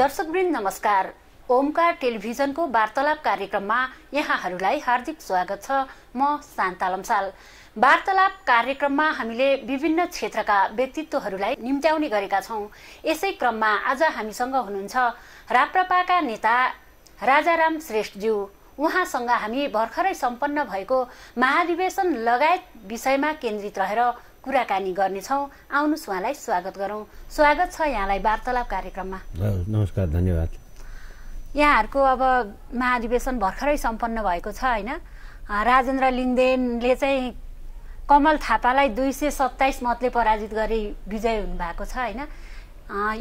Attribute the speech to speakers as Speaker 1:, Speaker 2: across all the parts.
Speaker 1: दर्शकवृन्द नमस्कार। ओमकार टेलिभिजनको वार्तालाप कार्यक्रममा यहाँहरूलाई हार्दिक स्वागत छ। म शान्ता लम्साल। वार्तालाप कार्यक्रममा हामीले विभिन्न क्षेत्रका व्यक्तित्वहरूलाई निम्त्याउने गरेका छौं। यसै क्रममा आज हामीसँग हुनुहुन्छ राप्रपाका नेता राजाराम श्रेष्ठज्यू। उहाँसँग हामी भर्खरै सम्पन्न भएको महाधिवेशन लगायत विषयमा केन्द्रित रहेर कुराकानी गर्नेछौँ। आउनुस् उहाँलाई स्वागत गरौँ। स्वागत छ यहाँलाई वार्तालाप कार्यक्रममा।
Speaker 2: नमस्कार, धन्यवाद।
Speaker 1: यहाँहरूको अब महाधिवेशन भर्खरै सम्पन्न भएको छ हैन? राजेन्द्र लिङदेनले चाहिँ कमल थापालाई 227 मतले पराजित गरी विजय हुनुभएको छ हैन?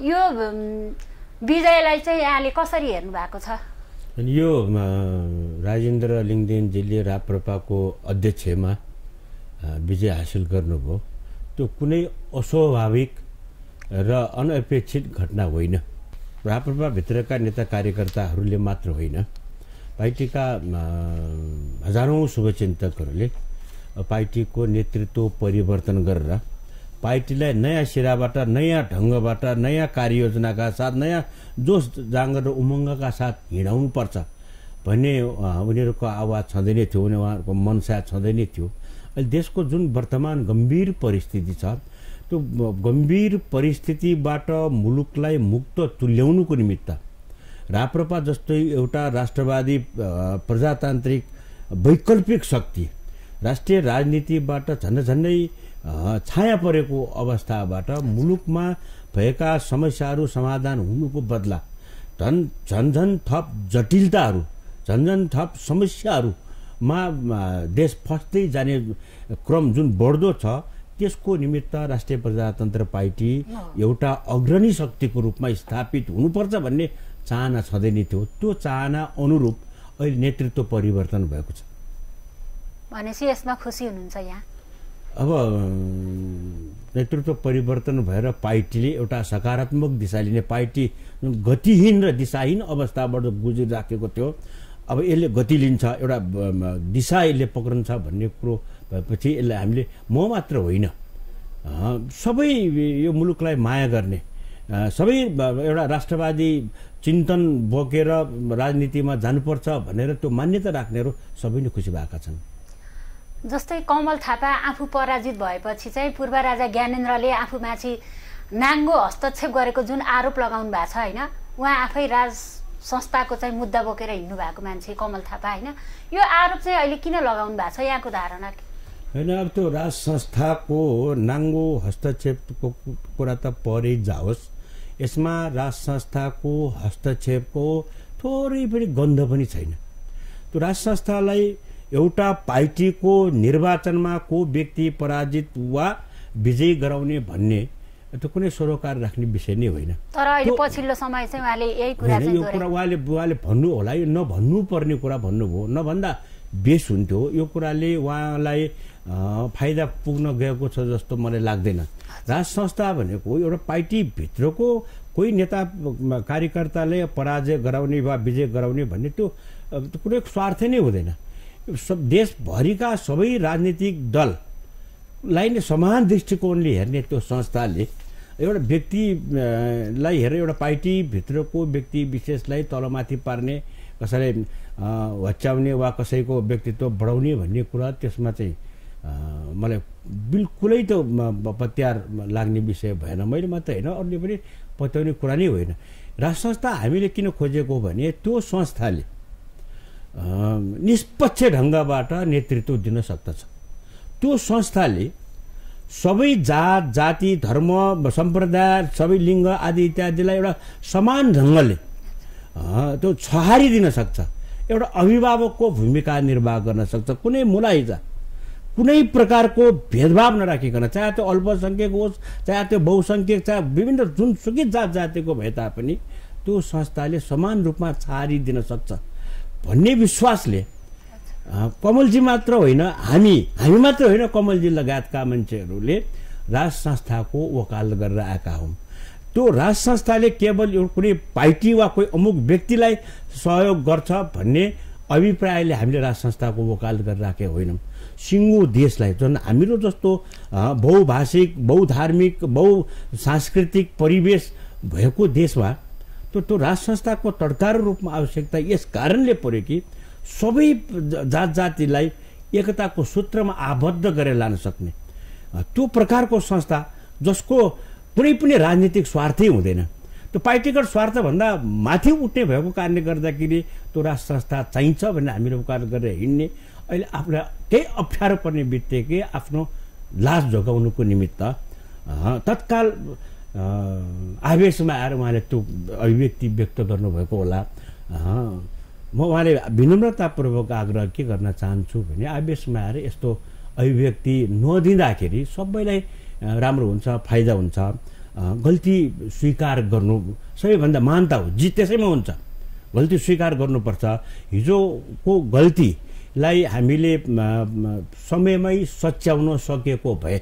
Speaker 1: यो विजयलाई चाहिँ यहाँले कसरी हेर्नु भएको छ?
Speaker 2: यो राजेन्द्र लिङदेनजीले राप्रपाको अध्यक्षमा विजय हासिल गर्नुभयो। त्यो कुनै अस्वाभाविक र अनपेक्षित घटना होइन। राप्रपाभित्रका नेता कार्यकर्ताहरूले मात्र होइन, पार्टीका हजारौं शुभचिन्तकहरूले पार्टीको नेतृत्व परिवर्तन गरेर पार्टीलाई नयाँ सिराबाट, नयाँ ढङ्गबाट, नयाँ कार्ययोजनाका साथ, नयाँ जोस जाँगर र उमङ्गका साथ हिँडाउनु पर्छ भन्ने उनीहरूको आवाज छँदै नै थियो, उहाँहरूको मनसा छँदै नै थियो। अहिले देशको जुन वर्तमान गम्भीर परिस्थिति छ, त्यो गम्भीर परिस्थितिबाट मुलुकलाई मुक्त तुल्याउनुको निमित्त राप्रपा जस्तै एउटा राष्ट्रवादी प्रजातान्त्रिक वैकल्पिक शक्ति राष्ट्रिय राजनीतिबाट झन्डै छाया परेको अवस्थाबाट मुलुकमा भएका समस्याहरू समाधान हुनुको बदला झन थप जटिलताहरू, झन थप समस्याहरूमा देश फस्दै जाने क्रम जुन बढ्दो छ, त्यसको निमित्त राष्ट्रिय प्रजातन्त्र पार्टी एउटा अग्रणी शक्तिको रूपमा स्थापित हुनुपर्छ भन्ने चाहना छँदै नै थियो। त्यो चाहना अनुरूप अहिले नेतृत्व परिवर्तन भएको छ।
Speaker 1: भनेपछि यसमा खुसी हुनुहुन्छ यहाँ?
Speaker 2: अब नेतृत्व परिवर्तन भएर पार्टीले एउटा सकारात्मक दिशा लिने, पार्टी गतिहीन र दिशाहीन अवस्थाबाट गुजिराखेको थियो, अब यसले गति लिन्छ, एउटा दिशा यसले पक्रन्छ भन्ने कुरो भएपछि यसलाई हामीले म मात्र होइन, सबै यो मुलुकलाई माया गर्ने, सबै एउटा राष्ट्रवादी चिन्तन बोकेर राजनीतिमा जानुपर्छ भनेर त्यो मान्यता राख्नेहरू सबै नै खुसी भएका छन्।
Speaker 1: जस्तै कमल थापा आफू पराजित भएपछि चाहिँ पूर्व राजा ज्ञानेन्द्रले आफूमाथि नाङ्गो हस्तक्षेप गरेको जुन आरोप लगाउनु भएको छ हैन, उहाँ आफै राज संस्थाको चाहिँ मुद्दा बोकेर हिँड्नु भएको मान्छे कमल थापा हैन, यो आरोप चाहिँ अहिले किन लगाउनु भएको छ? यहाँको धारणा
Speaker 2: होइन, अब त्यो राज संस्थाको नाङ्गो हस्तक्षेपको कुरा त परै जाओस्, यसमा राज संस्थाको हस्तक्षेपको थोरै पनि गन्ध पनि छैन। त्यो राज संस्थालाई एउटा पार्टीको निर्वाचनमा को व्यक्ति पराजित वा विजयी गराउने भन्ने त्यो कुनै सरोकार राख्ने विषय नै होइन।
Speaker 1: तर अहिले पछिल्लो समय चाहिँ उहाँले यही कुरा चाहिँ
Speaker 2: यो कुरा उहाँले भन्नु होला, यो नभन्नु पर्ने कुरा भन्नुभयो, नभन्दा बेस हुन्थ्यो। यो कुराले उहाँलाई फाइदा पुग्न गएको छ जस्तो मलाई लाग्दैन। राज संस्था भनेको एउटा पार्टीभित्रको कोही नेता कार्यकर्ताले पराजय गराउने वा विजय गराउने भन्ने त्यो कुनै स्वार्थ नै हुँदैन। देशभरिका सबै राजनीतिक दललाई नै समान दृष्टिकोणले हेर्ने त्यो संस्थाले एउटा व्यक्तिलाई हेरेर एउटा पार्टीभित्रको व्यक्ति विशेषलाई तलमाथि पार्ने, कसैलाई हच्याउने वा कसैको व्यक्तित्व बढाउने भन्ने कुरा त्यसमा चाहिँ मलाई बिल्कुलै त पत्यार लाग्ने विषय भएन। मैले मात्र होइन, अरूले पनि पत्याउने कुरा नै होइन। राज संस्था हामीले किन खोजेको भने त्यो संस्थाले निष्पक्ष ढङ्गबाट नेतृत्व दिन सक्दछ। त्यो संस्थाले सबै जात जाति धर्म सम्प्रदाय सबै लिङ्ग आदि इत्यादिलाई एउटा समान ढङ्गले त्यो छहारिदिन सक्छ, एउटा अभिभावकको भूमिका निर्वाह गर्न सक्छ। कुनै मुलाहिजा, कुनै प्रकारको भेदभाव नराखिकन, चाहे त्यो अल्पसङ्ख्यक होस्, चाहे त्यो बहुसङ्ख्यक, चाहे विभिन्न जुनसुकै जात जातिको भए तापनि त्यो संस्थाले समान रूपमा छहारिदिन सक्छ भन्ने विश्वासले कमलजी मात्र होइन, हामी मात्र होइन, कमलजी लगायतका मान्छेहरूले राज संस्थाको वकालत गरेर आएका हौँ। त्यो राज संस्थाले केवल कुनै पार्टी वा कोही अमुक व्यक्तिलाई सहयोग गर्छ भन्ने अभिप्रायले हामीले राज संस्थाको वकालत गरेर राखेका होइनौँ। सिङ्गो देशलाई, जुन हाम्रो जस्तो बहुभाषिक, बहुधार्मिक, बहुसांस्कृतिक परिवेश भएको देशमा त्यो राज संस्थाको तडकारो रूपमा आवश्यकता यस कारणले पर्यो कि सबै जात जातिलाई एकताको सूत्रमा आबद्ध गरेर लान सक्ने त्यो प्रकारको संस्था जसको कुनै पनि राजनीतिक स्वार्थै हुँदैन, त्यो पार्टीगत स्वार्थभन्दा माथि उठ्ने भएको कारणले गर्दाखेरि त्यो राज संस्था चाहिन्छ भन्ने हामीले उकार गरेर हिँड्ने। अहिले आफूलाई केही अप्ठ्यारो पर्ने बित्तिकै आफ्नो लाज जोगाउनुको निमित्त तत्काल आवेशमा आएर उहाँले त्यो अभिव्यक्ति व्यक्त गर्नुभएको होला। म उहाँले विनम्रतापूर्वक आग्रह के गर्न चाहन्छु भने आवेशमा आएर यस्तो अभिव्यक्ति नदिँदाखेरि सबैलाई राम्रो हुन्छ, फाइदा हुन्छ। गल्ती स्वीकार गर्नु सबैभन्दा महानता हो, जित त्यसैमा हुन्छ। गल्ती स्वीकार गर्नुपर्छ। हिजोको गल्तीलाई हामीले समयमै सच्याउन सकेको भए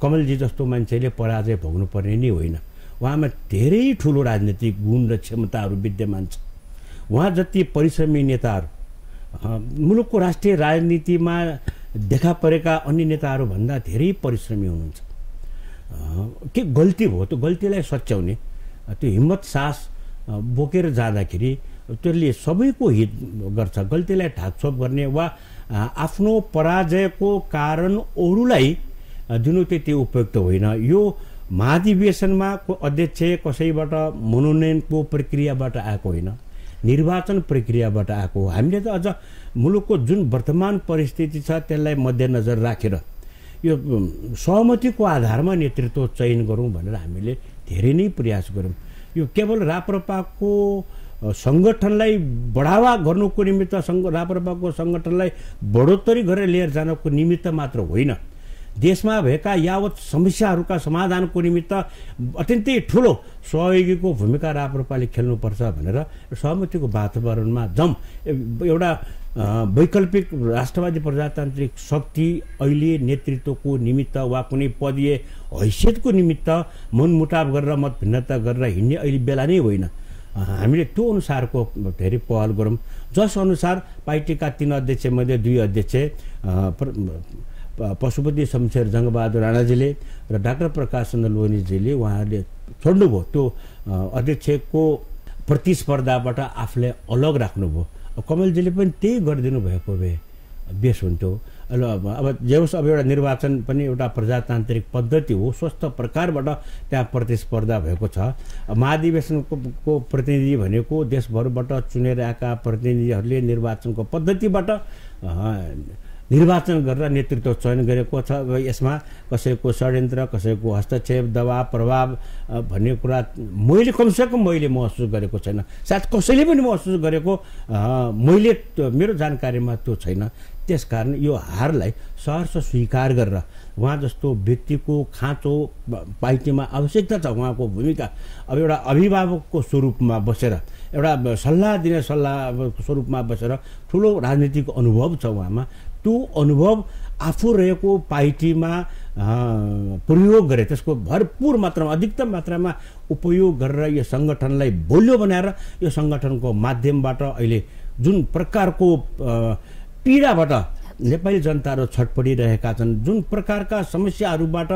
Speaker 2: कमलजी जस्तो मान्छेले पराजय भोग्नुपर्ने नै होइन। उहाँमा धेरै ठुलो राजनीतिक गुण र क्षमताहरू विद्यमान छ। उहाँ जति परिश्रमी नेताहरू मुलुकको राष्ट्रिय राजनीतिमा देखा परेका अन्य नेताहरूभन्दा धेरै परिश्रमी हुनुहुन्छ। के गल्ती भयो त्यो गल्तीलाई सच्याउने त्यो हिम्मत साहस बोकेर जाँदाखेरि त्यसले सबैको हित गर्छ। गल्तीलाई ढाकछोप गर्ने वा आफ्नो पराजयको कारण अरूलाई दिनु त्यति उपयुक्त होइन। यो महाधिवेशनमा अध्यक्ष कसैबाट मनोनयनको प्रक्रियाबाट आएको होइन, निर्वाचन प्रक्रियाबाट आएको हो। हामीले त अझ मुलुकको जुन वर्तमान परिस्थिति छ त्यसलाई मध्यनजर राखेर यो सहमतिको आधारमा नेतृत्व चयन गरौँ भनेर हामीले धेरै नै प्रयास गऱ्यौँ। यो केवल राप्रपाको सङ्गठनलाई बढावा गर्नुको निमित्त राप्रपाको सङ्गठनलाई बढोत्तरी गरेर लिएर जानको निमित्त मात्र होइन, देशमा भएका यावत समस्याहरूका समाधानको निमित्त अत्यन्तै ठुलो सहयोगीको भूमिका राप्रपाले खेल्नुपर्छ भनेर सहमतिको वातावरणमा जाउँ। एउटा वैकल्पिक राष्ट्रवादी प्रजातान्त्रिक शक्ति अहिले नेतृत्वको निमित्त वा कुनै पदीय हैसियतको निमित्त मनमुटाव गरेर मतभिन्नता गरेर हिँड्ने अहिले बेला नै होइन। हामीले त्यो अनुसारको धेरै पहल गरौँ जसअनुसार पार्टीका 3 अध्यक्षमध्ये 2 अध्यक्ष पशुपति शमशेर जङ्गबहादुर राणाजीले र डाक्टर प्रकाश चन्द्र लोहनीजीले उहाँहरूले छोड्नुभयो। त्यो अध्यक्षको प्रतिस्पर्धाबाट आफूलाई अलग राख्नुभयो। कमलजीले पनि त्यही गरिदिनु भएको भए बेस हुन्थ्यो। अब जे होस्, अब एउटा निर्वाचन पनि एउटा प्रजातान्त्रिक पद्धति हो, स्वस्थ प्रकारबाट त्यहाँ प्रतिस्पर्धा भएको छ। महाधिवेशनको प्रतिनिधि भनेको देशभरबाट चुनेर आएका प्रतिनिधिहरूले निर्वाचनको पद्धतिबाट निर्वाचन गरेर नेतृत्व चयन गरेको छ। यसमा कसैको षड्यन्त्र, कसैको हस्तक्षेप, दबाव प्रभाव भन्ने कुरा मैले कमसेकम मैले महसुस गरेको छैन। सायद कसैले पनि महसुस गरेको मैले मेरो जानकारीमा त्यो छैन। त्यसकारण यो हारलाई सहर्ष स्वीकार गरेर उहाँ जस्तो व्यक्तिको खाँचो पार्टीमा आवश्यकता छ, उहाँको भूमिका अब एउटा अभिभावकको स्वरूपमा बसेर एउटा सल्लाह दिने सल्लाहको स्वरूपमा बसेर ठुलो राजनीतिक अनुभव छ उहाँमा। त्यो अनुभव आफू रहेको पार्टीमा प्रयोग गरे, त्यसको भरपूर मात्रामा अधिकतम मात्रामा उपयोग गरेर यो सङ्गठनलाई बलियो बनाएर यो सङ्गठनको माध्यमबाट अहिले जुन प्रकारको पीडाबाट नेपाली जनताहरू छटपटिरहेका छन्, जुन प्रकारका समस्याहरूबाट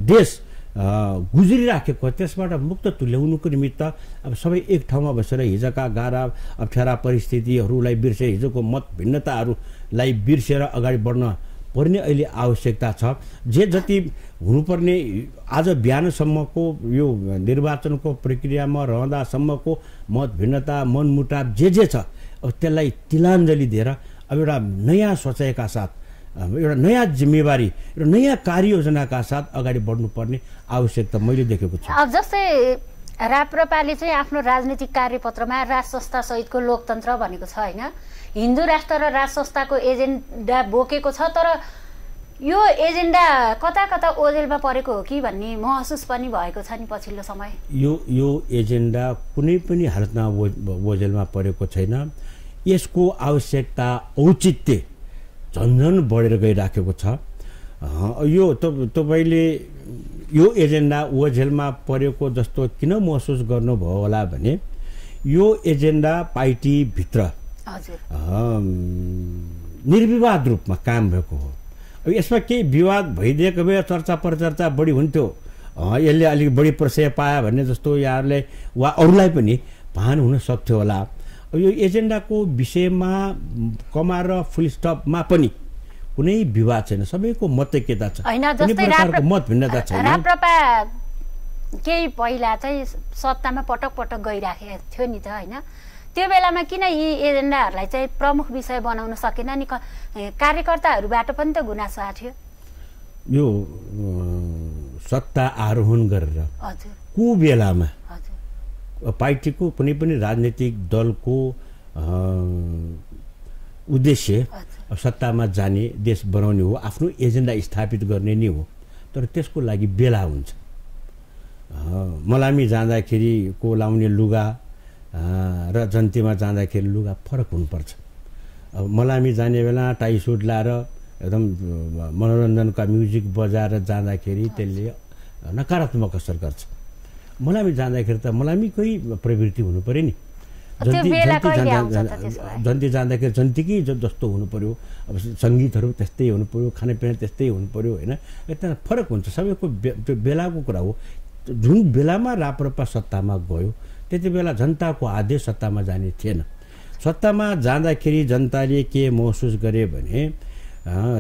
Speaker 2: देश गुज्रिराखेको त्यसबाट मुक्त तुल्याउनुको निमित्त अब सबै एक ठाउँमा बसेर हिजोका गाह्रा अप्ठ्यारा परिस्थितिहरूलाई बिर्से, हिजोको मत भिन्नताहरूलाई बिर्सेर अगाडि बढ्न पर्ने अहिले आवश्यकता छ। जे जति हुनुपर्ने आज बिहानसम्मको यो निर्वाचनको प्रक्रियामा रहँदासम्मको मत भिन्नता मनमुटाव जे छ अब त्यसलाई तिलाञ्जली दिएर अब एउटा नयाँ सोचाइका साथ एउटा नयाँ जिम्मेवारी र नयाँ कार्ययोजनाका साथ अगाडि बढ्नुपर्ने आवश्यकता मैले देखेको छु।
Speaker 1: अब जस्तै राप्रपाले चाहिँ आफ्नो राजनीतिक कार्यपत्रमा राज संस्था सहितको लोकतन्त्र भनेको छ होइन, हिन्दू राष्ट्र र राज संस्थाको एजेन्डा बोकेको छ, तर यो एजेन्डा कता कता ओझेलमा परेको हो कि भन्ने महसुस पनि भएको छ नि पछिल्लो समय।
Speaker 2: यो एजेन्डा कुनै पनि हालतमा ओझेलमा परेको छैन। यसको आवश्यकता औचित्य झन्झन बढेर गइराखेको छ। यो तपाईँले यो एजेन्डा ओझेलमा परेको जस्तो किन महसुस गर्नुभयो होला भने यो एजेन्डा पार्टीभित्र निर्विवाद रूपमा काम भएको हो। अब यसमा केही विवाद भइदिएको भए चर्चा परिचर्चा बढी हुन्थ्यो। यसले अलिक बढी प्रशय पायो भन्ने जस्तो यहाँहरूले वा अरूलाई पनि भान हुन सक्थ्यो होला। यो एजेन्डाको विषयमा कमा र फुल स्टपमा पनि कुनै विवाद छैन, सबैको मतैक्यता छ, कुनै प्रकारको मत भिन्नता छैन।
Speaker 1: राप्रपा केही पहिला चाहिँ सत्तामा पटक पटक गइराखेको थियो नि त होइन, त्यो बेलामा किन यी एजेन्डाहरूलाई चाहिँ प्रमुख विषय बनाउन सकेन नि? कार्यकर्ताहरूबाट पनि त गुनासो आएको थियो।
Speaker 2: यो सत्ता आरोहण गरेर
Speaker 1: हजुर
Speaker 2: को बेलामा पार्टीको कुनै पनि राजनीतिक दलको उद्देश्य सत्तामा जाने, देश बनाउने हो, आफ्नो एजेन्डा स्थापित गर्ने नै हो। तर त्यसको लागि बेला हुन्छ। मलामी जाँदाखेरिको लाउने लुगा र जन्तीमा जाँदाखेरि लुगा फरक हुनुपर्छ। अब मलामी जाने बेला टाई सुट लाएर एकदम मनोरञ्जनका म्युजिक बजाएर जाँदाखेरि त्यसले नकारात्मक असर गर्छ। मलामी जाँदाखेरि त मलामीकै प्रवृत्ति हुनु पऱ्यो नि। जन्ती जाँदाखेरि जन्तीकै जस्तो हुनु पऱ्यो। अब सङ्गीतहरू त्यस्तै हुनु पऱ्यो, खानापिना त्यस्तै हुनु पऱ्यो होइन। यता फरक हुन्छ, सबैको त्यो बेलाको कुरा हो। जुन बेलामा राप्रपा सत्तामा गयो त्यति बेला जनताको आदेश सत्तामा जाने थिएन। सत्तामा जाँदाखेरि जनताले के महसुस गरे भने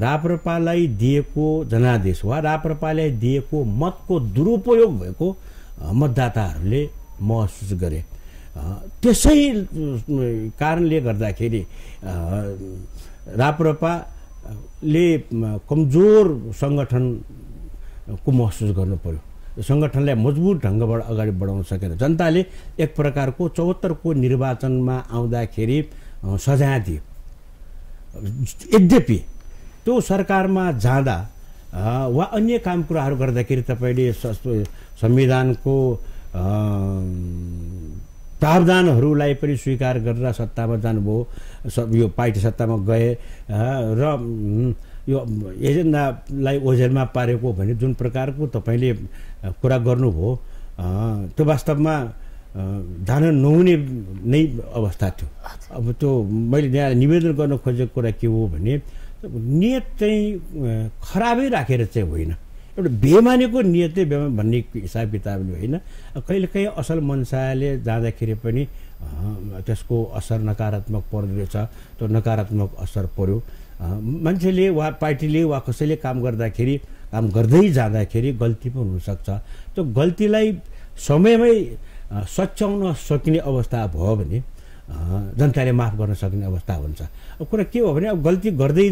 Speaker 2: राप्रपालाई दिएको जनादेश वा राप्रपालाई दिएको मतको दुरुपयोग भएको मतदाताहरूले महसुस गरे। त्यसै कारणले गर्दाखेरि राप्रपाले कमजोर सङ्गठनको महसुस गर्नु पर्यो। सङ्गठनलाई मजबुत ढङ्गबाट अगाडि बढाउन सकेन। जनताले एक प्रकारको 74 को निर्वाचनमा आउँदाखेरि सजाय दियो। यद्यपि त्यो सरकारमा जाँदा वा अन्य काम कुराहरू गर्दाखेरि तपाईँले संविधानको प्रावधानहरूलाई पनि स्वीकार गरेर सत्तामा जानुभयो। यो पार्टी सत्तामा गए र यो एजेन्डालाई ओझेलमा पारेको भने जुन प्रकारको तपाईँले कुरा गर्नुभयो त्यो वास्तवमा जान नहुने नै अवस्था थियो। अब त्यो मैले यहाँ निवेदन गर्न खोजेको कुरा के हो भने नियत चाहिँ खराबै राखेर चाहिँ होइन, एउटा बेमानीको नियतै बेमा भन्ने हिसाब किताबले होइन। कहिलेकाहीँ असल मनसायले जाँदाखेरि पनि त्यसको असर नकारात्मक पर्दो रहेछ। त्यो नकारात्मक असर पर्यो। मान्छेले वा पार्टीले वा कसैले काम गर्दै जाँदाखेरि गल्ती पनि हुनसक्छ। त्यो गल्तीलाई समयमै सच्याउन सकिने अवस्था भयो भने जनताले माफ गर्न सक्ने अवस्था हुन्छ। अब कुरा के हो भने अब गल्ती गर्दै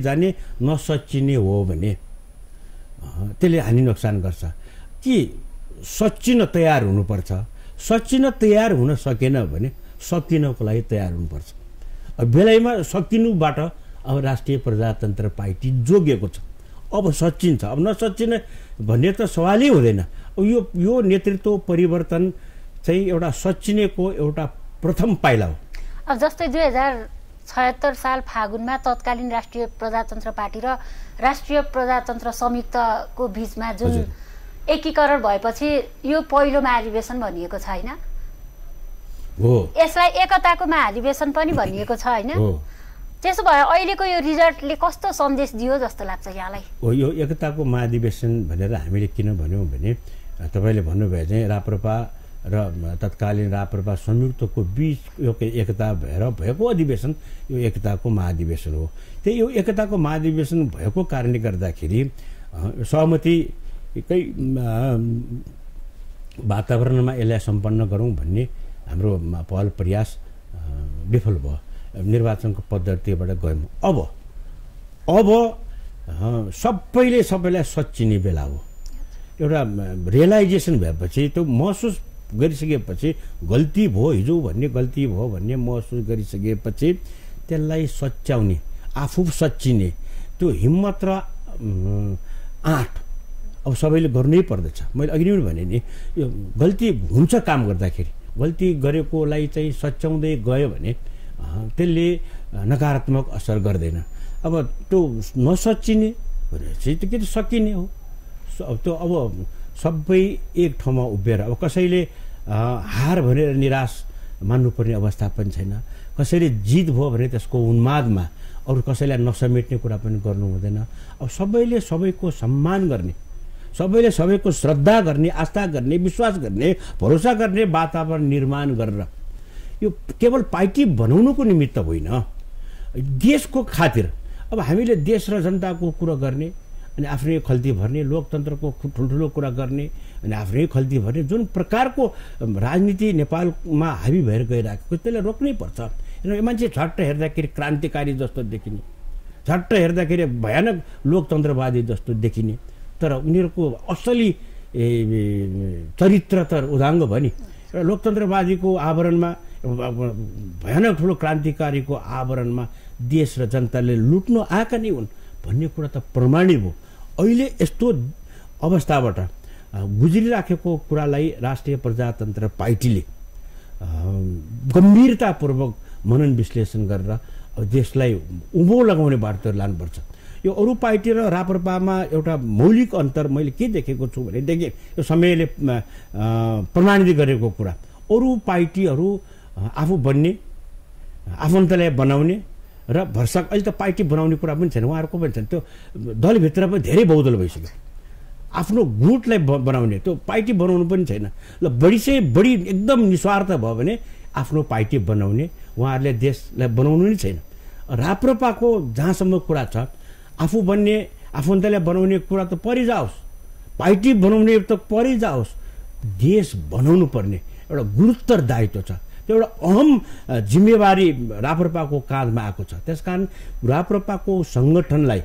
Speaker 2: जाने नसच्चिने हो भने त्यसले हानि नोक्सान गर्छ कि सच्चिन तयार हुनुपर्छ। सच्चिन तयार हुन सकेन भने सकिनको लागि तयार हुनुपर्छ। अब बेलायमा सकिनुबाट अब राष्ट्रिय प्रजातन्त्र पार्टी जोगिएको छ। अब सच्चिन्छ, अब नसच्चिन भन्ने त सवालै हुँदैन। अब यो नेतृत्व परिवर्तन चाहिँ एउटा सच्चिनेको एउटा प्रथम पाइला हो।
Speaker 1: अब जस्तै 2076 साल फागुनमा तत्कालीन राष्ट्रिय प्रजातन्त्र पार्टी र राष्ट्रिय प्रजातन्त्र संयुक्तको बीचमा जुन एकीकरण भएपछि यो पहिलो महाधिवेशन भनिएको छ होइन?
Speaker 2: हो।
Speaker 1: यसलाई एकताको महाधिवेशन पनि भनिएको छ होइन? त्यसो भए अहिलेको यो रिजल्टले कस्तो सन्देश दियो जस्तो लाग्छ यहाँलाई? हो,
Speaker 2: यो एकताको महाधिवेशन भनेर हामीले किन भन्यौँ भने तपाईँले भन्नुभयो चाहिँ राप्रपा र तत्कालीन राप्रपा संयुक्तको बीच यो एकता भएर भएको अधिवेशन यो एकताको महाधिवेशन हो। त्यही यो एकताको महाधिवेशन भएको कारणले गर्दाखेरि सहमतिकै वातावरणमा यसलाई सम्पन्न गरौँ भन्ने हाम्रो पहल प्रयास विफल भयो। निर्वाचनको पद्धतिबाट गयौँ। अब सबैलाई सच्चिने बेला हो। एउटा रियलाइजेसन भएपछि त्यो महसुस गरिसकेपछि गल्ती भयो, हिजो भन्ने गल्ती भयो भन्ने महसुस गरिसकेपछि त्यसलाई सच्याउने, आफू सच्चिने त्यो हिम्मत र आँट अब सबैले गर्नै पर्दछ। मैले अघि नै भने नि यो गल्ती हुन्छ, काम गर्दाखेरि गल्ती गरेकोलाई चाहिँ सच्याउँदै गयो भने त्यसले नकारात्मक असर गर्दैन। अब त्यो नसच्चिने भनेपछि त्यो के सकिने हो। त्यो अब सबै एक ठाउँमा उभिएर अब कसैले हार भनेर निराश मान्नुपर्ने अवस्था पनि छैन। कसैले जित भयो भने त्यसको उन्मादमा अरू कसैलाई नसमेट्ने कुरा पनि गर्नु हुँदैन। अब सबैले सबैको सम्मान गर्ने, सबैले सबैको श्रद्धा गर्ने, आस्था गर्ने, विश्वास गर्ने, भरोसा गर्ने वातावरण निर्माण गरेर यो केवल पार्टी बनाउनुको निमित्त होइन, देशको खातिर। अब हामीले देश र जनताको कुरा गर्ने अनि आफ्नै खल्ती भर्ने, लोकतन्त्रको ठुल्ठुलो कुरा गर्ने अनि आफ्नै खल्ती भर्ने जुन प्रकारको राजनीति नेपालमा हाबी भएर गइरहेको त्यसलाई रोक्नै पर्छ। यो मान्छे झट्ट हेर्दाखेरि क्रान्तिकारी जस्तो देखिने, झट्ट हेर्दाखेरि भयानक लोकतन्त्रवादी जस्तो देखिने, तर उनीहरूको असली चरित्र त उदाङ्ग भयो नि। एउटा लोकतन्त्रवादीको आवरणमा, भयानक ठुलो क्रान्तिकारीको आवरणमा देश र जनताले लुट्न आएका नै हुन् भन्ने कुरा त प्रमाणित भयो। अहिले यस्तो अवस्थाबाट गुज्रिराखेको कुरालाई राष्ट्रिय प्रजातन्त्र पार्टीले गम्भीरतापूर्वक मनन विश्लेषण गरेर देशलाई उँभो लगाउने बाटोतिर लानुपर्छ। यो अरू पार्टी र राप्रपामा एउटा मौलिक अन्तर मैले के देखेको छु भनेदेखि यो समयले प्रमाणित गरेको कुरा, अरू पार्टीहरू आफू बन्ने, आफन्तलाई बनाउने र भरसक अहिले त पार्टी बनाउने कुरा पनि छैन, उहाँहरूको पनि छैन। त्यो दलभित्र पनि धेरै बहुदल भइसक्यो। आफ्नो गुटलाई बनाउने, त्यो पार्टी बनाउनु पनि छैन। ल बढी से बढी एकदम निस्वार्थ भयो भने आफ्नो पार्टी बनाउने, उहाँहरूले देशलाई बनाउनु नै छैन। राप्रपाको जहाँसम्म कुरा छ, आफू बन्ने, आफन्तलाई बनाउने कुरा त परिजाओस्, पार्टी बनाउने त परिजाओस्, देश बनाउनु पर्ने एउटा गुरुतर दायित्व छ। त्यो एउटा अहम जिम्मेवारी राप्रपाको काँधमा आएको छ। त्यसकारण राप्रपाको सङ्गठनलाई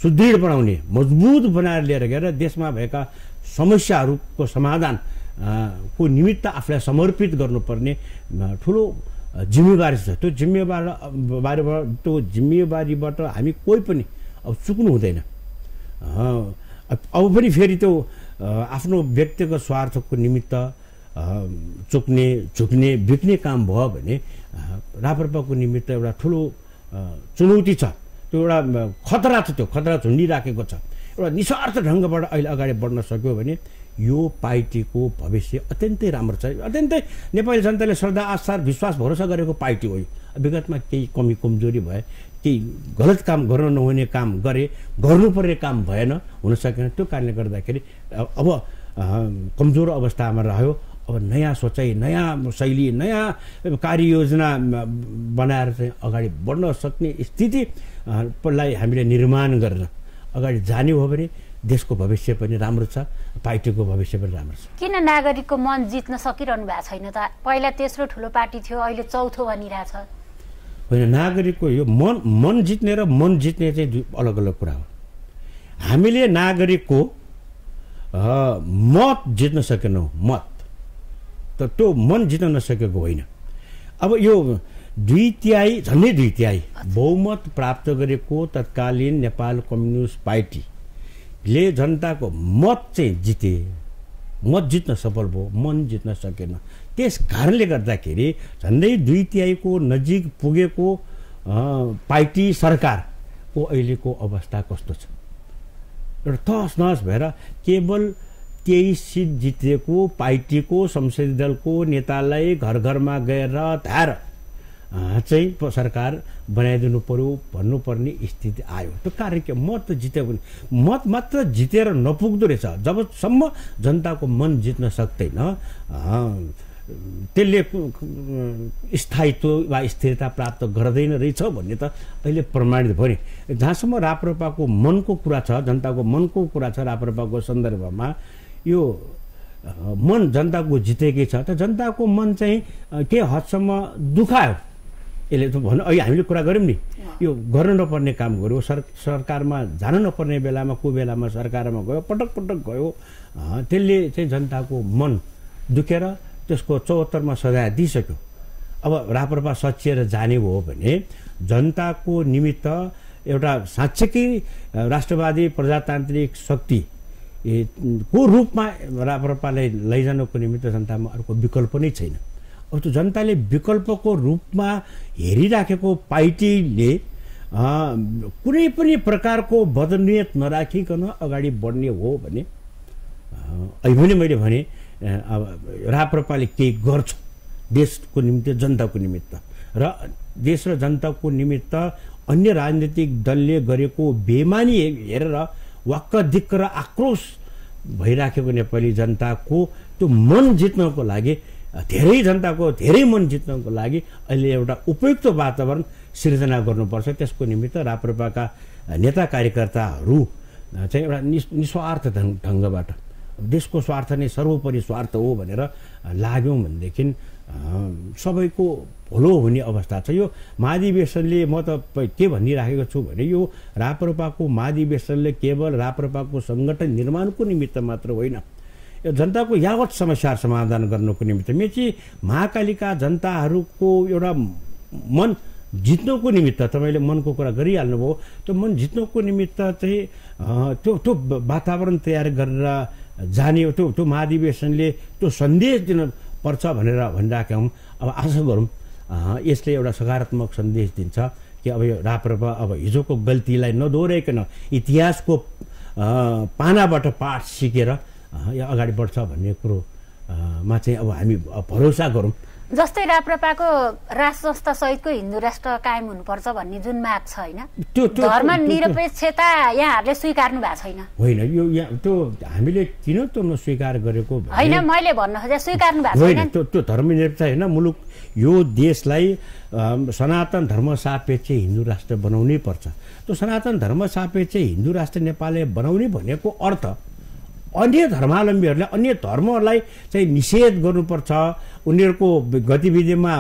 Speaker 2: सुदृढ बनाउने, मजबुत बनाएर लिएर गएर देशमा भएका समस्याहरूको समाधान को निमित्त आफूलाई समर्पित गर्नुपर्ने ठुलो जिम्मेवारी छ। त्यो जिम्मेवारीबाट हामी कोही पनि अब चुक्नु हुँदैन। अब पनि फेरि त्यो आफ्नो व्यक्तिगत स्वार्थको निमित्त चुक्ने, झुक्ने, बिक्ने काम भयो भने राप्रपाको निमित्त एउटा ठुलो चुनौती छ। त्यो एउटा खतरा छ, त्यो खतरा झुन्डिराखेको छ। एउटा निस्वार्थ ढङ्गबाट अहिले अगाडि बढ्न सक्यो भने यो पार्टीको भविष्य अत्यन्तै राम्रो छ। अत्यन्तै नेपाली जनताले श्रद्धा, आस्था, विश्वास, भरोसा गरेको पार्टी हो यो। विगतमा केही कमी कमजोरी भए, केही गलत काम गर्न नहुने काम गरे, गर्नुपर्ने काम भएन, हुन सकेन। त्यो कारणले गर्दाखेरि अब कमजोर अवस्थामा रह्यो। अब नयाँ सोचाइ, नयाँ शैली, नयाँ कार्ययोजना बनाएर चाहिँ अगाडि बढ्न सक्ने स्थितिलाई हामीले निर्माण गरेर अगाडि जाने हो भने देशको भविष्य पनि राम्रो छ, पार्टीको भविष्य पनि राम्रो छ।
Speaker 1: किन नागरिकको मन जित्न सकिरहनु भएको छैन त? पहिला तेस्रो ठुलो पार्टी थियो, अहिले चौथो बनिरहेछ।
Speaker 2: होइन, नागरिकको यो मन जित्ने र मन जित्ने चाहिँ दुई अलग अलग कुरा हो। हामीले नागरिकको मत जित्न सकेनौँ, मत त त्यो मन जित्न नसकेको होइन। अब यो 2/3 झन्डै 2/3 बहुमत प्राप्त गरेको तत्कालीन नेपाल कम्युनिस्ट पार्टीले जनताको मत चाहिँ जिते, मत जित्न सफल भयो, मन जित्न सकेन। त्यस कारणले गर्दाखेरि झन्डै 2/3 नजिक पुगेको पार्टी सरकारको अहिलेको अवस्था कस्तो छ? एउटा तहस नहस भएर केवल 23 सिट जितेको पार्टीको संसदीय दलको नेतालाई घर घरमा गएर धार चाहिँ सरकार बनाइदिनु पर्यो भन्नुपर्ने स्थिति आयो। त्यो कारण के? मत त जित्यो भने मत मात्र जितेर नपुग्दो रहेछ। जबसम्म जनताको मन जित्न सक्दैन त्यसले स्थायित्व वा स्थिरता प्राप्त गर्दैन रहेछ भन्ने त अहिले प्रमाणित भयो नि। जहाँसम्म राप्रपाको मनको कुरा छ, जनताको मनको कुरा छ, राप्रपाको सन्दर्भमा यो मन जनताको जितेकै छ। त जनताको मन चाहिँ के हदसम्म दुखायो यसले त भन्नु। अहिले हामीले कुरा गऱ्यौँ नि, यो गर्न नपर्ने काम गर्यो, सरकारमा जान नपर्ने बेलामा को बेलामा सरकारमा गयो, पटक पटक गयो। त्यसले चाहिँ जनताको मन दुखेर त्यसको 74मा सजाय दिइसक्यो। अब राप्रपा सचिएर जाने हो भने जनताको निमित्त एउटा साँच्चैकै राष्ट्रवादी प्रजातान्त्रिक शक्ति को रूपमा राप्रपालाई लैजानको निमित्त जनतामा अर्को विकल्प नै छैन। अब त्यो जनताले विकल्पको रूपमा हेरिराखेको पार्टीले कुनै पनि प्रकारको बदनियत नराखिकन अगाडि बढ्ने हो भने अहिले मैले भने अब राप्रपाले केही गर्छ देशको निमित्त, जनताको निमित्त र देश र जनताको निमित्त अन्य राजनीतिक दलले गरेको बेमानी हेरेर वाक्क दिक्क र आक्रोश भइराखेको नेपाली जनताको त्यो मन जित्नको लागि धेरै जनताको धेरै मन जित्नको लागि अहिले एउटा उपयुक्त वातावरण सिर्जना गर्नुपर्छ। त्यसको निमित्त राप्रपाका नेता कार्यकर्ताहरू चाहिँ एउटा निस्वार्थ ढङ्गबाट देशको स्वार्थ नै सर्वोपरि स्वार्थ हो भनेर लाग्यौँ भनेदेखि सबैको भलो हुने अवस्था छ। यो महाधिवेशनले म त के भनिराखेको छु भने यो राप्रपाको महाधिवेशनले केवल राप्रपाको सङ्गठन निर्माणको निमित्त मात्र होइन, यो जनताको यावत समस्या समाधान गर्नको निमित्त मेची महाकालीका जनताहरूको एउटा मन जित्नको निमित्त तपाईँले मनको कुरा गरिहाल्नुभयो। त्यो मन जित्नको निमित्त चाहिँ त्यो वातावरण तयार गरेर जाने त्यो महाधिवेशनले त्यो सन्देश दिन पर्छ भनेर भनिराखेका हौँ। अब आशा गरौँ यसले एउटा सकारात्मक सन्देश दिन्छ कि अब यो राप्रपा अब हिजोको गल्तीलाई नदोहोऱ्याइकन इतिहासको पानाबाट पाठ सिकेर अगाडि बढ्छ भन्ने कुरोमा चाहिँ अब हामी भरोसा गरौँ।
Speaker 1: जस्तै राप्रपाको राष्ट्र संस्था सहितको हिन्दू राष्ट्र कायम हुनुपर्छ भन्ने जुन माग छ होइन, धर्मनिरपेक्षता यहाँहरूले स्वीकार्नु भएको छैन।
Speaker 2: होइन यो त्यो हामीले किन त्यो नस्वीकार गरेको
Speaker 1: होइन, मैले भन्न खोजेँ स्वीकार्नु भएको छैन।
Speaker 2: त्यो धर्मनिरपेक्षता होइन, मुलुक यो देशलाई सनातन धर्म सापेक्ष हिन्दू राष्ट्र बनाउनै पर्छ। त्यो सनातन धर्म सापेक्ष हिन्दू राष्ट्र नेपालले बनाउने भनेको अर्थ अन्य धर्मावलम्बीहरूले अन्य धर्महरूलाई चाहिँ निषेध गर्नुपर्छ, उनीहरूको गतिविधिमा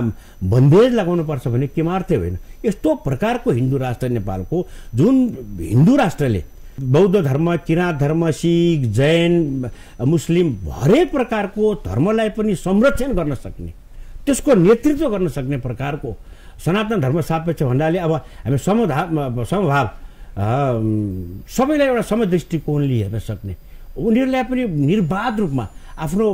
Speaker 2: बन्देज लगाउनुपर्छ भने के मात्रै होइन। यस्तो प्रकारको हिन्दू राष्ट्र नेपालको जुन हिन्दू राष्ट्रले बौद्ध धर्म, किराँत धर्म, सिख, जैन, मुस्लिम हरेक प्रकारको धर्मलाई पनि संरक्षण गर्न सक्ने, त्यसको नेतृत्व गर्न सक्ने प्रकारको सनातन धर्म सापेक्ष भन्नाले अब हामी समभाव सबैलाई एउटा समदृष्टिकोणले हेर्न सक्ने, उनीहरूलाई पनि निर्बाध रूपमा आफ्नो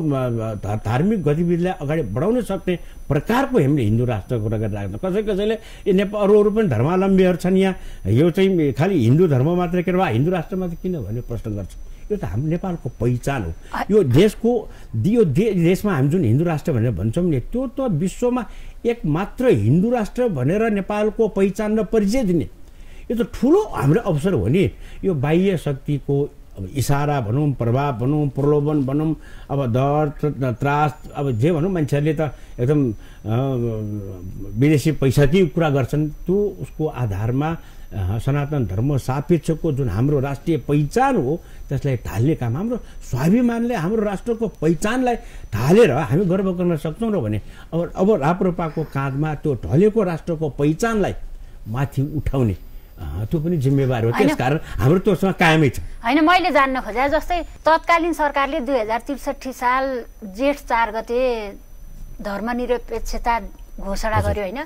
Speaker 2: धार्मिक गतिविधिलाई अगाडि बढाउन सक्ने प्रकारको हामीले हिन्दू राष्ट्रको कुरा गरिराख्छौँ। कसैले नेपाल अरू पनि धर्मावलम्बीहरू छन् यहाँ, यो चाहिँ खालि हिन्दू धर्म मात्रै के वा हिन्दू राष्ट्र मात्रै किन भन्ने प्रश्न गर्छ। यो त हाम्रो नेपालको पहिचान हो। यो देशमा हामी जुन हिन्दू राष्ट्र भनेर भन्छौँ नि, त्यो त विश्वमा एक मात्र हिन्दू राष्ट्र भनेर नेपालको पहिचान र परिचय दिने यो त ठुलो हाम्रो अवसर हो नि। यो बाह्य शक्तिको अब इसारा भनौँ, प्रभाव भनौँ, प्रलोभन भनौँ, अब डर त्रास अब जे भनौँ, मान्छेहरूले त एकदम विदेशी पैसाकै कुरा गर्छन्। त्यो उसको आधारमा सनातन धर्म सापेक्षको जुन हाम्रो राष्ट्रिय पहिचान हो त्यसलाई ढाल्ने काम, हाम्रो स्वाभिमानले हाम्रो राष्ट्रको पहिचानलाई ढालेर हामी गर्व गर्न सक्छौँ र भने अब राप्रपाको काँधमा त्यो ढलेको राष्ट्रको पहिचानलाई माथि उठाउने त्यो पनि जिम्मेवार हो। त्यसकारण हाम्रो तोसँग कायमै छ।
Speaker 1: होइन, मैले जान्न खोजेँ जस्तै तत्कालीन सरकारले 2063 साल जेठ 4 गते धर्मनिरपेक्षता घोषणा गर्यो होइन,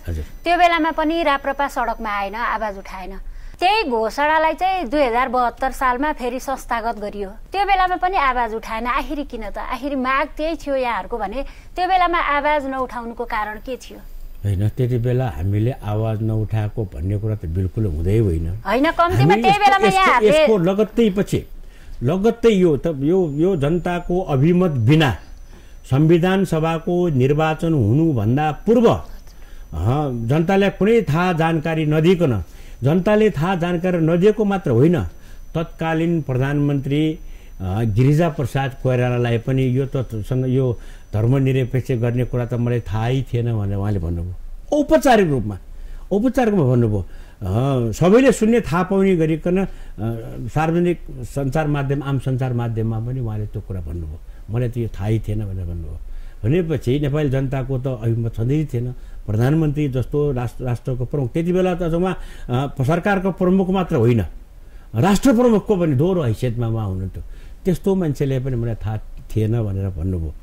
Speaker 1: त्यो बेलामा पनि राप्रपा सडकमा आएन, आवाज उठाएन। त्यही घोषणालाई चाहिँ 2072 सालमा फेरि संस्थागत गरियो, त्यो बेलामा पनि आवाज उठाएन। आखिरी किन त? आखिरी माग त्यही थियो यहाँहरूको भने त्यो बेलामा आवाज नउठाउनुको कारण के थियो?
Speaker 2: होइन, त्यति बेला हामीले आवाज नउठाएको भन्ने कुरा त बिल्कुल हुँदै होइन।
Speaker 1: होइन, कम्तीमा त्यही बेलामा
Speaker 2: यसको लगत्तै यो जनताको अभिमत बिना संविधान सभाको निर्वाचन हुनुभन्दा पूर्व जनतालाई कुनै थाहा जानकारी नदिकन, जनताले थाहा जानकारी नदिएको मात्र होइन, तत्कालीन प्रधानमन्त्री गिरिजा प्रसाद कोइरालालाई पनि यो धर्मनिरपेक्ष गर्ने कुरा त मलाई थाहै थिएन भनेर उहाँले भन्नुभयो। औपचारिक रूपमा भन्नुभयो। सबैले सुन्ने थाहा पाउने गरिकन सार्वजनिक सञ्चार माध्यम, आम सञ्चार माध्यममा पनि उहाँले त्यो कुरा भन्नुभयो। मलाई त यो थाहै थिएन भनेर भन्नुभयो। भनेपछि नेपाली जनताको त अभिमत छँदै थिएन। प्रधानमन्त्री जस्तो राष्ट्रको प्रमुख, त्यति बेला त उहाँ सरकारको प्रमुख मात्र होइन, राष्ट्र प्रमुखको पनि दोहोरो हैसियतमा उहाँ हुनुहुन्थ्यो। त्यस्तो मान्छेले पनि मलाई थाहा थिएन भनेर भन्नुभयो।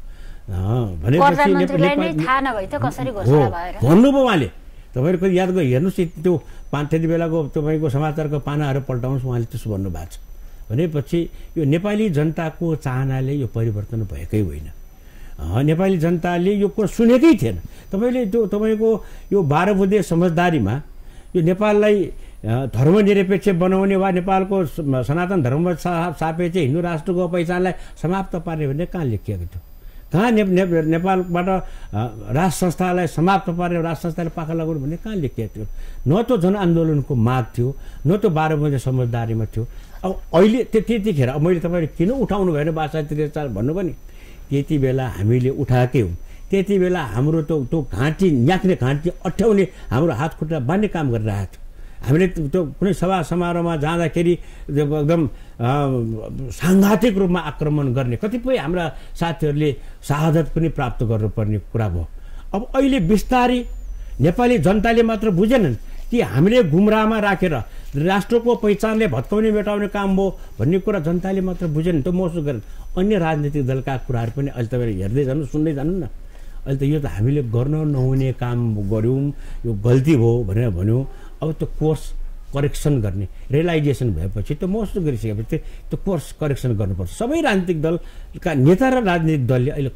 Speaker 2: भन्नुभयो उहाँले। तपाईँहरूको याद गयो हेर्नुहोस्, त्यो त्यति बेलाको तपाईँको समाचारको पानाहरू पल्टाउनुहोस्, उहाँले त्यसो भन्नुभएको छ। भनेपछि यो नेपाली जनताको चाहनाले यो परिवर्तन भएकै होइन। नेपाली जनताले यो कुरा सुनेकै थिएन। तपाईँको यो 12 बुँदे समझदारीमा यो नेपाललाई धर्मनिरपेक्ष बनाउने वा नेपालको सनातन धर्म सापेक्ष हिन्दू राष्ट्रको पहिचानलाई समाप्त पार्ने भन्ने कहाँ लेखिएको थियो? कहाँ नेपालबाट राष्ट्र संस्थालाई समाप्त पारेर राष्ट्र संस्थालाई पाखा लगाउनु भन्ने कहाँ लेखिएको थियो? न त जनआन्दोलनको माग थियो, न त 12 बुँदे समझदारीमा थियो। अब अहिले त्यतिखेर मैले तपाईँले किन उठाउनु भएन 62-63 भन्नु पनि त्यति बेला हामीले उठाएकै हो। त्यति बेला हाम्रो त्यो घाँटी न्याक्ने घाँटी अठ्याउने हाम्रो हात खुट्टा बाँध्ने काम गरिरहेको थियो। हामीले त्यो कुनै सभा समारोहमा जाँदाखेरि एकदम साङ्घातिक रूपमा आक्रमण गर्ने कतिपय हाम्रा साथीहरूले शहादत पनि प्राप्त गर्नुपर्ने कुरा भयो। अब अहिले बिस्तारै नेपाली जनताले मात्र बुझेनन् कि हामीले गुमराहमा राखेर राष्ट्रको पहिचानले भत्काउने मेटाउने काम भयो भन्ने कुरा जनताले मात्र बुझेन, त्यो महसुस गरेन। अन्य राजनीतिक दलका कुराहरू पनि अहिले तपाईँले हेर्दै जानु सुन्दै जानु न। अहिले त यो त हामीले गर्न नहुने काम गऱ्यौँ, यो गल्ती भयो भनेर भन्यौँ। अब त्यो कोर्स करेक्सन गर्ने रियलाइजेसन भएपछि त्यो महसुस गरिसकेपछि त्यो कोर्स करेक्सन गर्नुपर्छ। सबै राजनीतिक दलका नेता र राजनीतिक दलले अहिले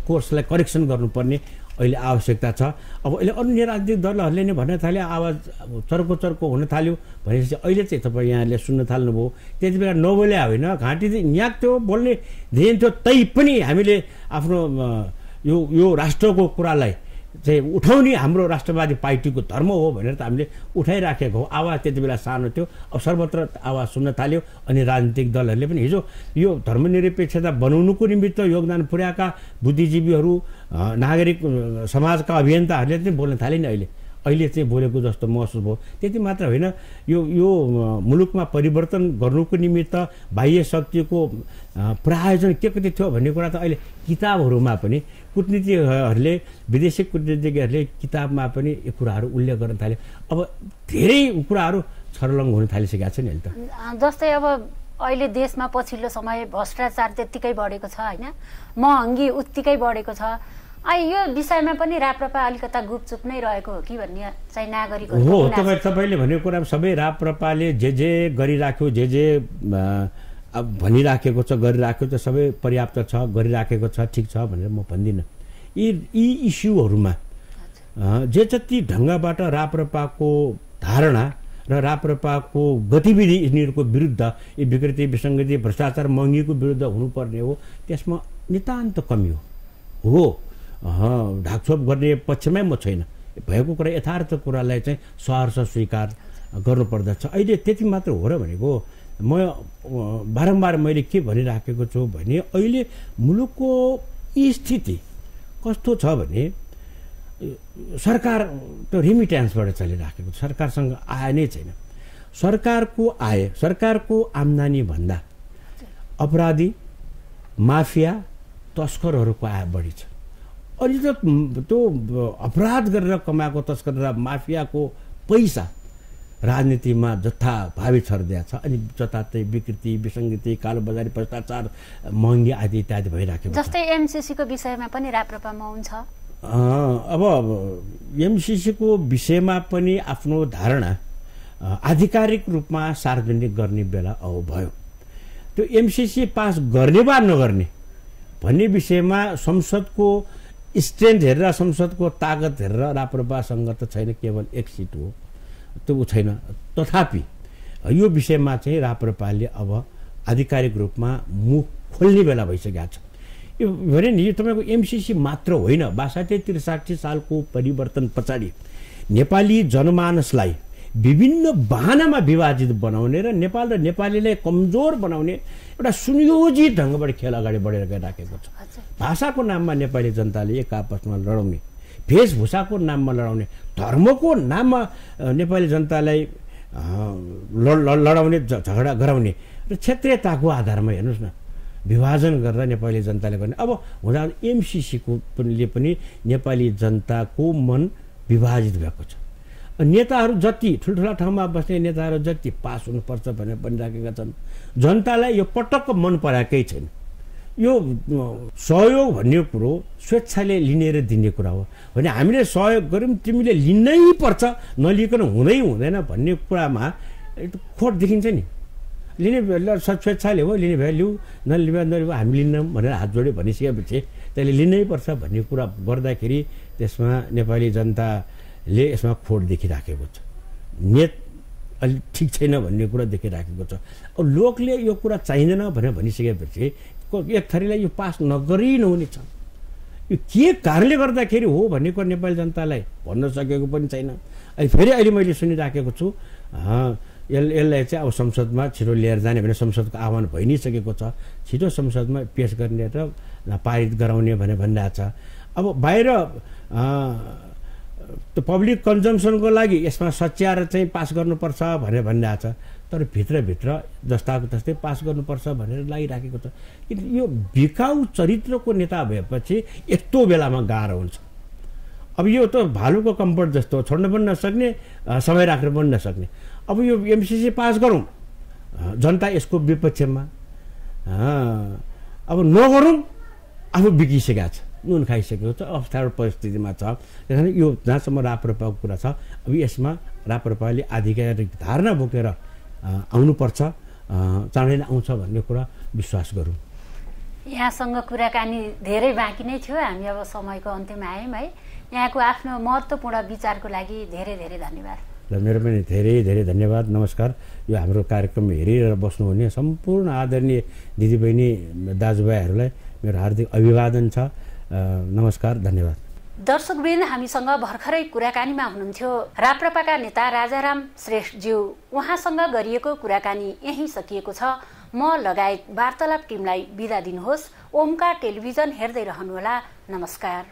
Speaker 2: कोर्सलाई करेक्सन गर्नुपर्ने अहिले आवश्यकता छ। अब अहिले अन्य राजनीतिक दलहरूले नै भन्न थाल्यो, आवाज चर्को हुन थाल्यो भनेपछि अहिले चाहिँ तपाईँ यहाँले सुन्न थाल्नुभयो। त्यति बेला नबोले होइन, घाँटी चाहिँ न्याक थियो, बोल्ने धेरै थियो, तै पनि हामीले आफ्नो यो राष्ट्रको कुरालाई चाहिँ उठाउने हाम्रो राष्ट्रवादी पार्टीको धर्म हो भनेर त हामीले उठाइराखेको हो। आवाज त्यति बेला सानो थियो, अब सर्वत्र आवाज सुन्न थाल्यो। अनि राजनीतिक दलहरूले पनि हिजो यो धर्मनिरपेक्षता बनाउनुको निमित्त योगदान पुर्याएका बुद्धिजीवीहरू, नागरिक समाजका अभियन्ताहरूले चाहिँ बोल्न थाले नि। अहिले चाहिँ बोलेको जस्तो महसुस भयो। त्यति मात्र होइन, यो मुलुकमा परिवर्तन गर्नुको निमित्त बाह्य शक्तिको प्रायोजन के कति थियो भन्ने कुरा त अहिले किताबहरूमा पनि कूटनीतिहरूले, विदेशी कूटनीतिज्ञहरूले किताबमा पनि यो कुराहरू उल्लेख गर्न थाले। अब धेरै कुराहरू छर्लङ्ग हुन थालिसकेका छ नि अहिले त।
Speaker 1: जस्तै अब अहिले देशमा पछिल्लो समय भ्रष्टाचार त्यत्तिकै बढेको छ होइन, महँगी उत्तिकै बढेको छ। यो विषयमा पनि राप्रपा अलिकता गुपचुप नै रहेको हो कि भन्ने चाहिँ नागरिकहरू
Speaker 2: हो। तपाईँले भनेको कुरा सबै राप्रपाले जे गरिराख्यो, जे भनिराखेको छ गरिराखेको छ, सबै पर्याप्त छ, गरिराखेको छ, ठिक छ भनेर म भन्दिनँ। यी इस्युहरूमा जे जति ढङ्गबाट राप्रपाको धारणा र राप्रपाको गतिविधि यिनीहरूको विरुद्ध, यी विकृति विसङ्गति भ्रष्टाचार महँगीको विरुद्ध हुनुपर्ने हो, त्यसमा नितान्त कमी हो। ढाकछोप गर्ने पक्षमै म छैन। भएको कुरा यथार्थ कुरालाई चाहिँ सहर्ष स्वीकार गर्नुपर्दछ। अहिले त्यति मात्र हो र भनेको म बारम्बार मैले के भनिराखेको छु भने अहिले मुलुकको स्थिति कस्तो छ भने सरकार त्यो रिमिट्यान्सबाट चलिराखेको, सरकारसँग आय नै छैन। सरकारको आम्दानी भन्दा अपराधी माफिया तस्करहरूको आय बढी छ। अनि त्यो अपराध गरेर कमाएको तस्कर र माफियाको पैसा राजनीतिमा जथाभावी छरिदिया छ। अनि जताततै विकृति विसङ्गति कालोबजारी भ्रष्टाचार महँगी आदि इत्यादि भइराखेको छ।
Speaker 1: जस्तै एमसीसीको विषयमा पनि राप्रपामा हुन्छ।
Speaker 2: अब एमसीसीको विषयमा पनि आफ्नो धारणा आधिकारिक रूपमा सार्वजनिक गर्ने बेला भयो। त्यो एमसीसी पास गर्ने वा नगर्ने भन्ने विषयमा संसदको स्ट्रेन्थ हेरेर, संसदको ताकत हेरेर राप्रपासँग त छैन, केवल एक सिट हो, त्यो छैन। तथापि यो विषयमा चाहिँ राप्रपाले अब आधिकारिक रूपमा मुख खोल्ने बेला भइसकेको छ। यो भने नि, यो तपाईँको एमसीसी मात्र होइन, 62-63 सालको परिवर्तन पछाडि नेपाली जनमानसलाई विभिन्न बहानामा विभाजित बनाउने र नेपाल र नेपालीलाई कमजोर बनाउने एउटा सुनियोजित ढङ्गबाट खेल अगाडि बढेर गइराखेको छ। भाषाको नाममा नेपाली जनताले एक आपसमा लडाउने, वेशभूषाको नाममा लडाउने, धर्मको नाममा नेपाली जनतालाई लडाउने, झगडा गराउने र क्षेत्रीयताको आधारमा हेर्नुहोस् न विभाजन गरेर नेपाली जनताले गर्ने। अब हुँदा एमसीसीको पनि नेपाली जनताको मन विभाजित भएको छ। नेताहरू जति ठुल्ठुला ठाउँमा बस्ने नेताहरू जति पास हुनुपर्छ भनेर भनिराखेका छन्, जनतालाई यो पटक्क मन पराएकै छैन। यो सहयोग भन्ने कुरो स्वेच्छाले लिने र दिने कुरा हो भने हामीले सहयोग गऱ्यौँ, तिमीले लिनै पर्छ, नलिकन हुँदैन भन्ने कुरामा खोट देखिन्छ नि। लिने स्वेच्छाले हो, लिने भए लिऊ, नलिनु हामी लिन्नौँ भनेर हात जोड्यो भनिसकेपछि त्यसले लिनै पर्छ भन्ने कुरा गर्दाखेरि त्यसमा नेपाली जनताले यसमा खोट देखिराखेको छ। नेत अलि ठिक छैन भन्ने कुरा देखिराखेको छ। अब लोकले यो कुरा चाहिँदैन भनेर भनिसकेपछि एक थरीलाई यो पास नगरी नहुने छ। यो के कारणले गर्दाखेरि हो भन्ने कुरा नेपाली जनतालाई भन्न सकेको पनि छैन। फेरि अहिले मैले सुनिराखेको छु यसलाई चाहिँ अब संसदमा छिटो लिएर जाने भने संसदको आह्वान भइ नै सकेको छ, छिटो संसदमा पेश गर्ने र पारित गराउने भनेर भनिरहेको छ। अब बाहिर पब्लिक कन्जम्सनको लागि यसमा सच्याएर चाहिँ पास गर्नुपर्छ भनेर भनिरहेको छ, तर भित्रभित्र जस्ताको तस्तै पास गर्नुपर्छ भनेर लागिराखेको छ। किन यो बिकाउ चरित्रको नेता भएपछि यस्तो बेलामा गाह्रो हुन्छ। अब यो त भालुको कम्फर्ट जस्तो छोड्न पनि नसक्ने, समय राख्न पनि नसक्ने। अब यो एमसिसी पास गरौँ, जनता यसको विपक्षमा, अब नगरौँ, आफू बिकिसकेको छ, नुन खाइसकेको छ, अवस्था परिस्थितिमा छ। त्यस कारण यो जहाँसम्म राप्रपाको कुरा छ, अब यसमा राप्रपाले आधिकारिक धारणा बोकेर आउनुपर्छ, चाँडै नै आउँछ भन्ने कुरा विश्वास गरौँ।
Speaker 1: यहाँसँग कुराकानी धेरै बाँकी नै थियो, हामी अब समयको अन्त्यमा आयौँ है। यहाँको आफ्नो महत्त्वपूर्ण विचारको लागि धेरै धेरै धन्यवाद।
Speaker 2: र मेरो पनि धेरै धेरै धन्यवाद, नमस्कार। यो हाम्रो कार्यक्रम हेरिरहेर बस्नुहुने सम्पूर्ण आदरणीय दिदीबहिनी दाजुभाइहरूलाई मेरो हार्दिक अभिवादन छ। नमस्कार, धन्यवाद।
Speaker 1: दर्शकवृन्द, हामीसँग भर्खरै कुराकानीमा हुनुहुन्थ्यो राप्रपाका नेता राजाराम श्रेष्ठज्यू। उहाँसँग गरिएको कुराकानी यहीँ सकिएको छ। म लगायत वार्तालाप टिमलाई बिदा दिनुहोस्। ओमकार टेलिभिजन हेर्दै रहनुहोला। नमस्कार।